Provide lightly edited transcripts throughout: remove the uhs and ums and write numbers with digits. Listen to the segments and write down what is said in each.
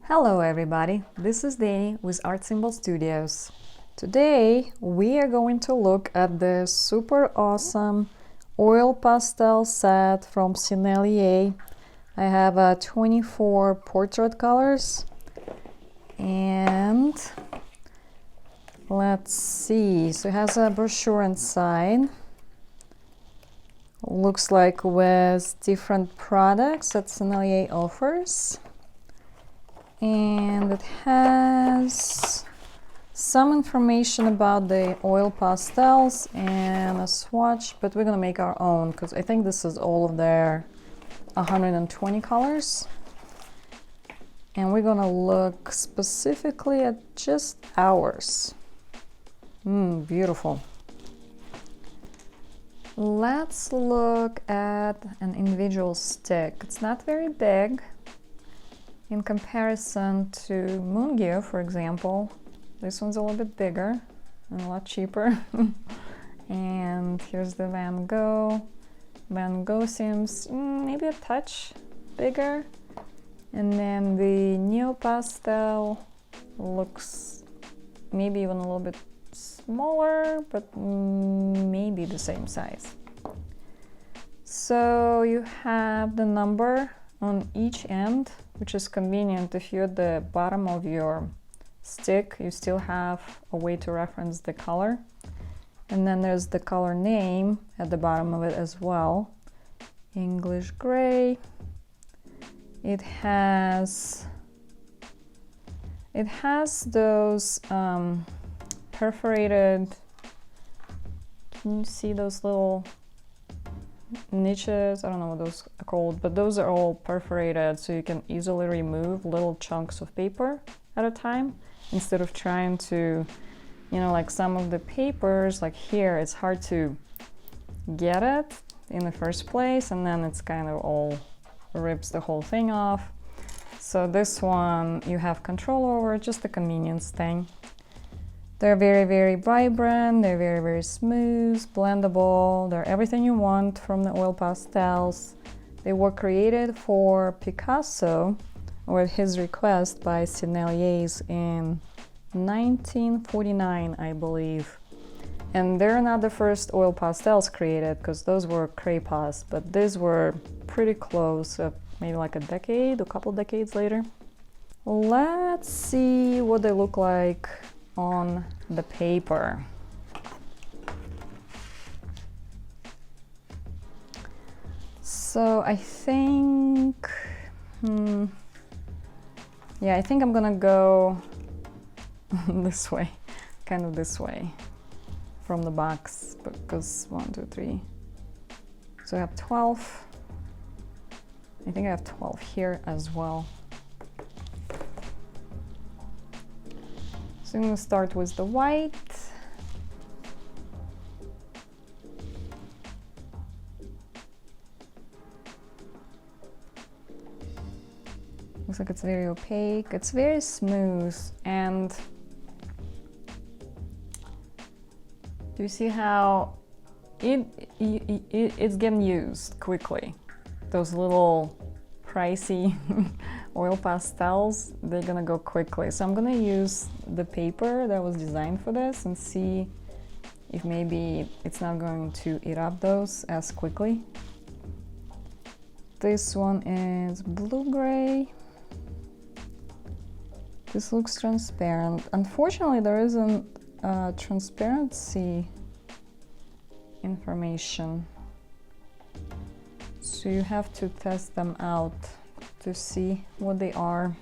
Hello everybody, this is Dani with Art Symbol Studios. Today we are going to look at the super awesome oil pastel set from Sennelier. I have 24 portrait colors and let's see, so it has a brochure inside. Looks like with different products that Sennelier offers. And it has some information about the oil pastels and a swatch, but we're gonna make our own because I think this is all of their 120 colors. And we're gonna look specifically at just ours. Beautiful. Let's look at an individual stick. It's not very big. In comparison to Mungyo, for example, this one's a little bit bigger and a lot cheaper. And here's the Van Gogh. Van Gogh seems maybe a touch bigger. And then the Neo Pastel looks maybe even a little bit smaller, but maybe the same size. So you have the number on each end, which is convenient. If you're at the bottom of your stick, you still have a way to reference the color. And then there's the color name at the bottom of it as well. English gray. It has those perforated, can you see those little niches? I don't know what those are called, but those are all perforated, so you can easily remove little chunks of paper at a time instead of trying to, like some of the papers, like here, it's hard to get it in the first place, and then it's kind of all rips the whole thing off. So this one you have control over, just a convenience thing. They're very, very vibrant, they're very, very smooth, blendable, they're everything you want from the oil pastels. They were created for Picasso, or at his request, by Sennelier in 1949, I believe. And they're not the first oil pastels created, because those were crayons, but these were pretty close, maybe like a couple decades later. Let's see what they look like on the paper. So I think, I think I'm gonna go this way, kind of this way from the box, because 1, 2, 3. So I have 12. I think I have 12 here as well. So I'm going to start with the white. Looks like it's very opaque. It's very smooth, and do you see how it's getting used quickly? Those little pricey oil pastels, they're gonna go quickly. So I'm gonna use the paper that was designed for this and see if maybe it's not going to eat up those as quickly. This one is blue-gray. This looks transparent. Unfortunately, there isn't transparency information. So you have to test them out to see what they are.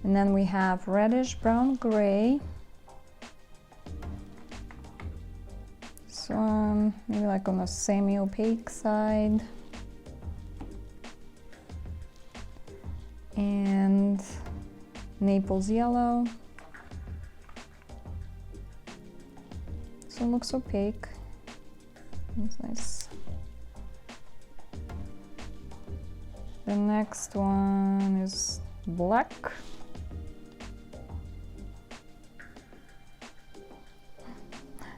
And then we have reddish brown gray. This one maybe like on the semi-opaque side. And Naples yellow. This one looks opaque. That's nice. The next one is black.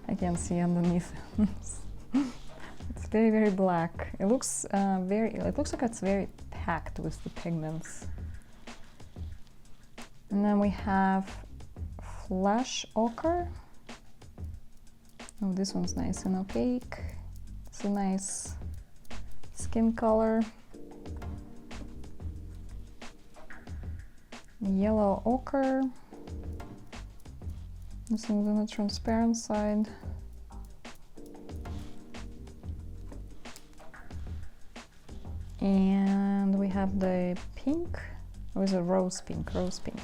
I can't see underneath. It's very, very black. It looks it looks like it's very packed with the pigments. And then we have Flash Ochre. Oh, this one's nice and opaque. It's a nice skin color. Yellow Ochre. This one's on the transparent side. And we have the pink, or is it rose pink? Rose pink.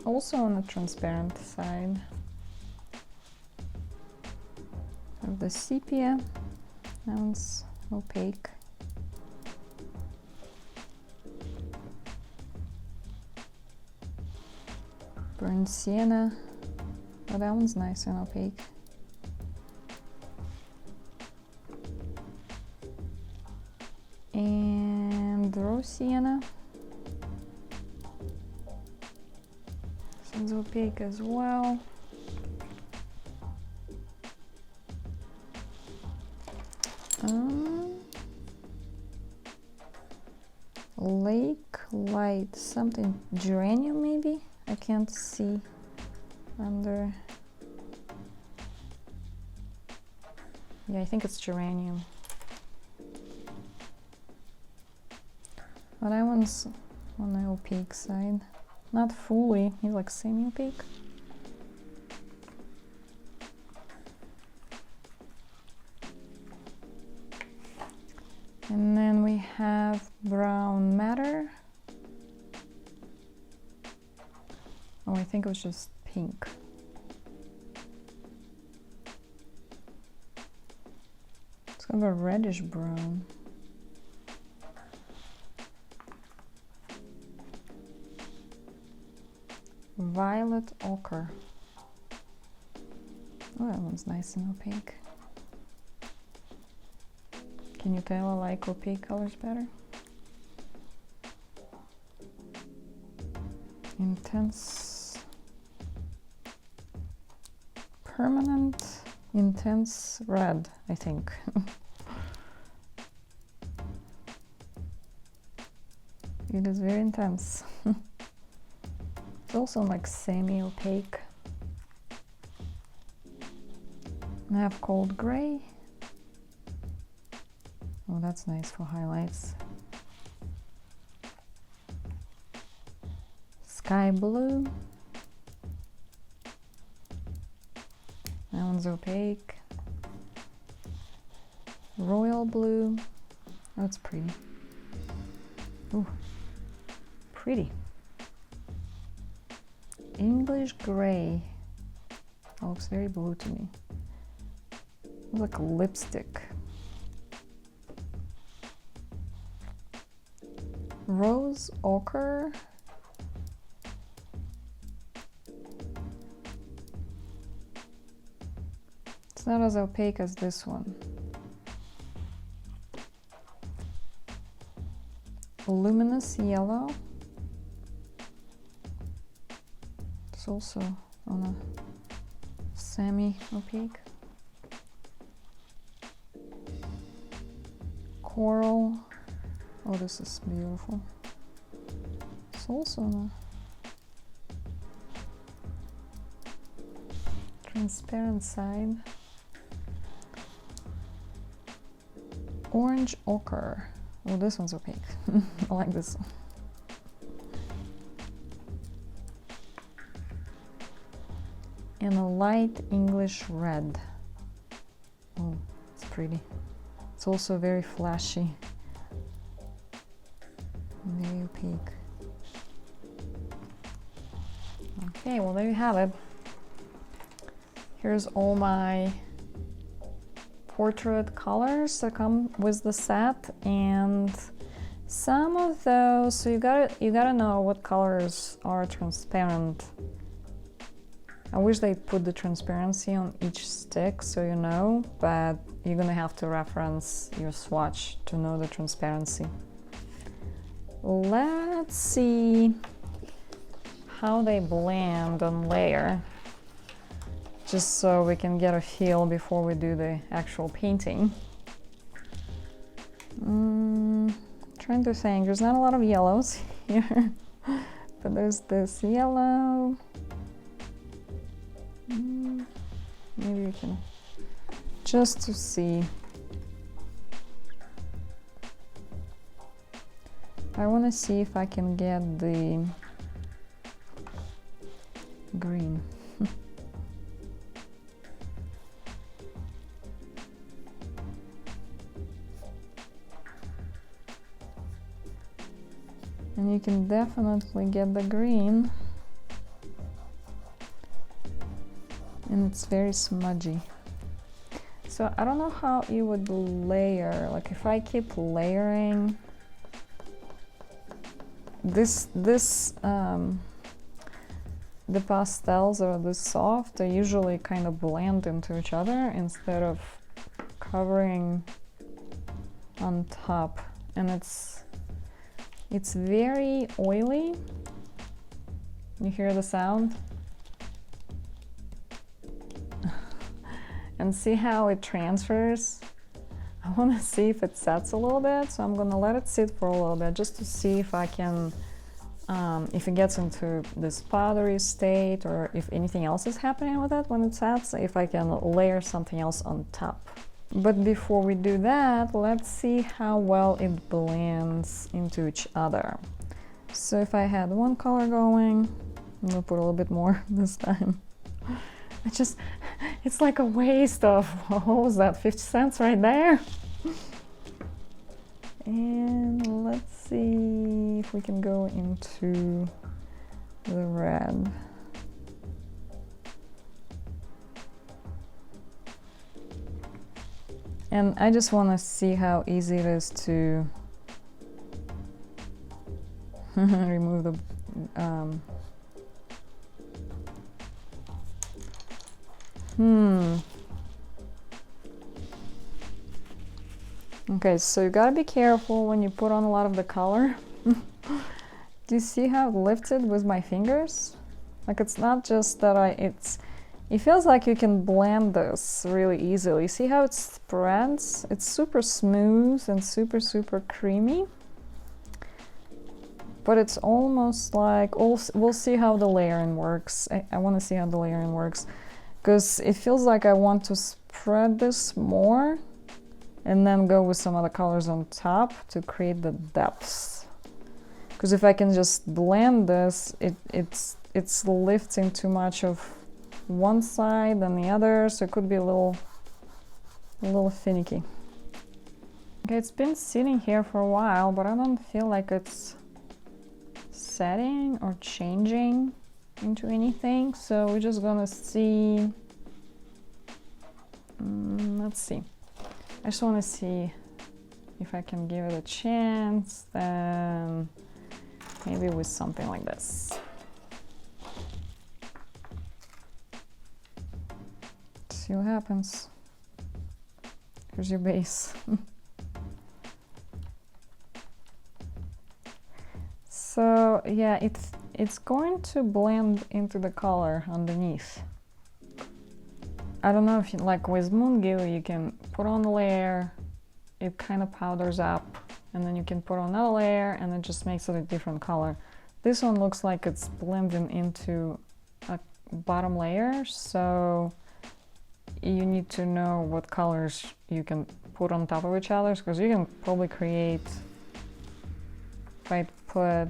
Also on the transparent side. Have the sepia, that one's opaque. Burnt sienna, oh, that one's nice and opaque. And rose sienna. This one's opaque as well. Lake light, something geranium maybe? I can't see under. Yeah, I think it's geranium. But that one's on the opaque side. Not fully, maybe like semi-opaque. And then we have brown matter. Oh, I think it was just pink. It's kind of a reddish brown. Violet ochre. Oh, that one's nice and opaque. Can you tell I like opaque colors better? Intense, permanent, intense red, I think. It is very intense. It's also like semi-opaque. I have cold gray. Oh, that's nice for highlights. Sky blue. That one's opaque. Royal blue. That's pretty. Ooh, pretty. English gray. That looks very blue to me. It's like a lipstick. Rose ochre. It's not as opaque as this one. Luminous yellow. It's also on a semi-opaque. Coral. Oh, this is beautiful. It's also on a transparent side. Orange ochre. Oh, this one's opaque. I like this one. And a light English red. Oh, it's pretty. It's also very flashy. Very opaque. Okay, well, there you have it. Here's all my portrait colors that come with the set, and some of those, so you gotta know what colors are transparent. I wish they'd put the transparency on each stick so you know, but you're gonna have to reference your swatch to know the transparency. Let's see how they blend and layer, just so we can get a feel before we do the actual painting. trying to think. There's not a lot of yellows here, but there's this yellow. Maybe we can just to see. I want to see if I can get the green. And you can definitely get the green. And it's very smudgy. So I don't know how you would layer, like if I keep layering the pastels are this soft, they usually kind of blend into each other instead of covering on top, and it's very oily. You hear the sound? And see how it transfers? I want to see if it sets a little bit, so I'm gonna let it sit for a little bit just to see if I can, if it gets into this powdery state or if anything else is happening with it when it sets, if I can layer something else on top. But before we do that, let's see how well it blends into each other. So if I had one color going, I'm gonna put a little bit more this time. It's like a waste of, what was that, 50 cents right there? And let's see if we can go into the red. And I just want to see how easy it is to remove the Okay, so you gotta be careful when you put on a lot of the color. Do you see how it lifted with my fingers? Like, it's not just that it feels like you can blend this really easily. See how it spreads? It's super smooth and super, super creamy. But it's almost like, we'll see how the layering works. I want to see how the layering works, because it feels like I want to spread this more and then go with some other colors on top to create the depths. Because if I can just blend this, it's lifting too much of one side than the other, so it could be a little finicky. Okay, it's been sitting here for a while, but I don't feel like it's setting or changing into anything, so we're just gonna see. Let's see. I just want to see if I can give it a chance, then maybe with something like this. See what happens. Here's your base. So yeah, it's going to blend into the color underneath. I don't know if you, like with Moongill, you can put on a layer, it kind of powders up, and then you can put on another layer and it just makes it a different color. This one looks like it's blending into a bottom layer, so you need to know what colors you can put on top of each other, because you can probably create, if I put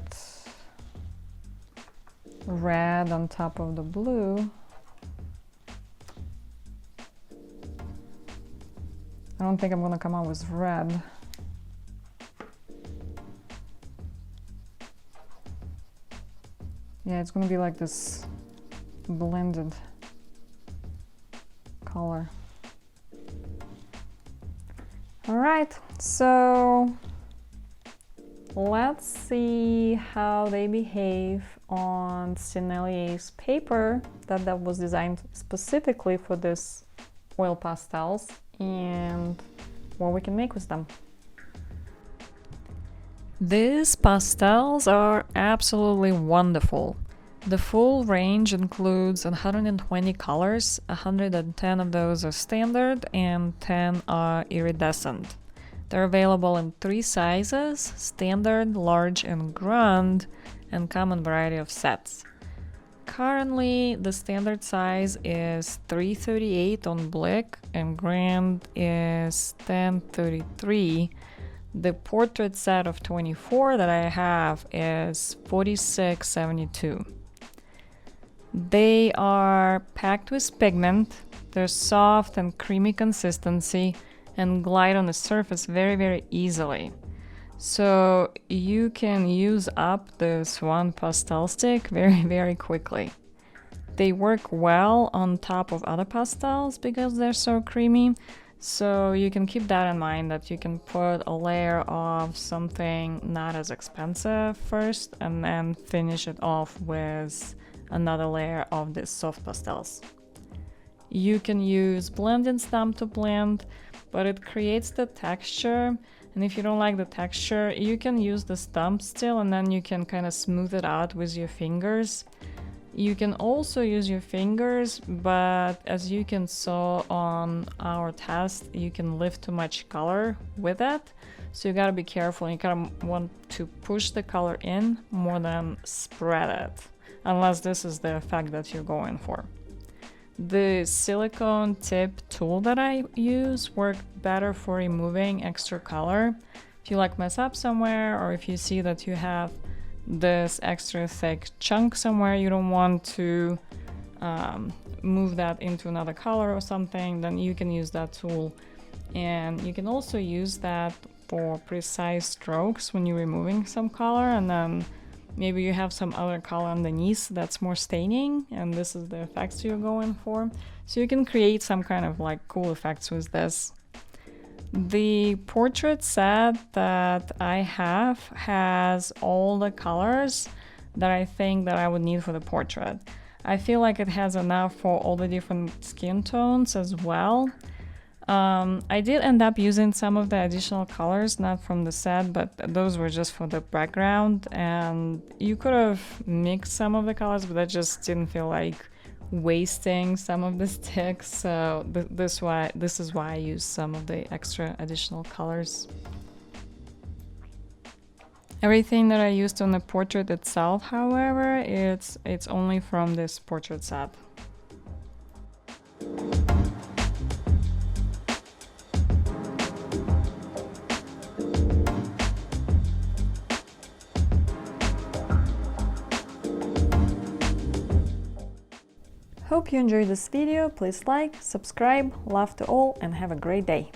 red on top of the blue, I don't think I'm gonna come out with red. Yeah, it's gonna be like this blended color. All right, so let's see how they behave on Sennelier's paper that was designed specifically for this oil pastels, and what we can make with them. These pastels are absolutely wonderful. The full range includes 120 colors, 110 of those are standard and 10 are iridescent. They're available in 3 sizes: standard, large, and grand, and come in a variety of sets. Currently, the standard size is 338 on Blick and grand is 1033. The portrait set of 24 that I have is 4672. They are packed with pigment. They're soft and creamy consistency and glide on the surface very, very easily. So you can use up this one pastel stick very, very quickly. They work well on top of other pastels because they're so creamy. So you can keep that in mind, that you can put a layer of something not as expensive first and then finish it off with another layer of these soft pastels. You can use blending stump to blend, but it creates the texture. And if you don't like the texture, you can use the stump still and then you can kind of smooth it out with your fingers. You can also use your fingers, but as you can saw on our test, you can lift too much color with it. So you gotta be careful. You kind of want to push the color in more than spread it, unless this is the effect that you're going for. The silicone tip tool that I use worked better for removing extra color. If you like mess up somewhere, or if you see that you have this extra thick chunk somewhere, you don't want to move that into another color or something, then you can use that tool. And you can also use that for precise strokes when you're removing some color, and then maybe you have some other color underneath that's more staining, and this is the effects you're going for. So you can create some kind of like cool effects with this. The portrait set that I have has all the colors that I think that I would need for the portrait. I feel like it has enough for all the different skin tones as well. I did end up using some of the additional colors, not from the set, but those were just for the background, and you could have mixed some of the colors, but I just didn't feel like wasting some of the sticks, so this is why I used some of the extra additional colors. Everything that I used on the portrait itself, however, it's only from this portrait set. Hope you enjoyed this video. Please like, subscribe, love to all, and have a great day.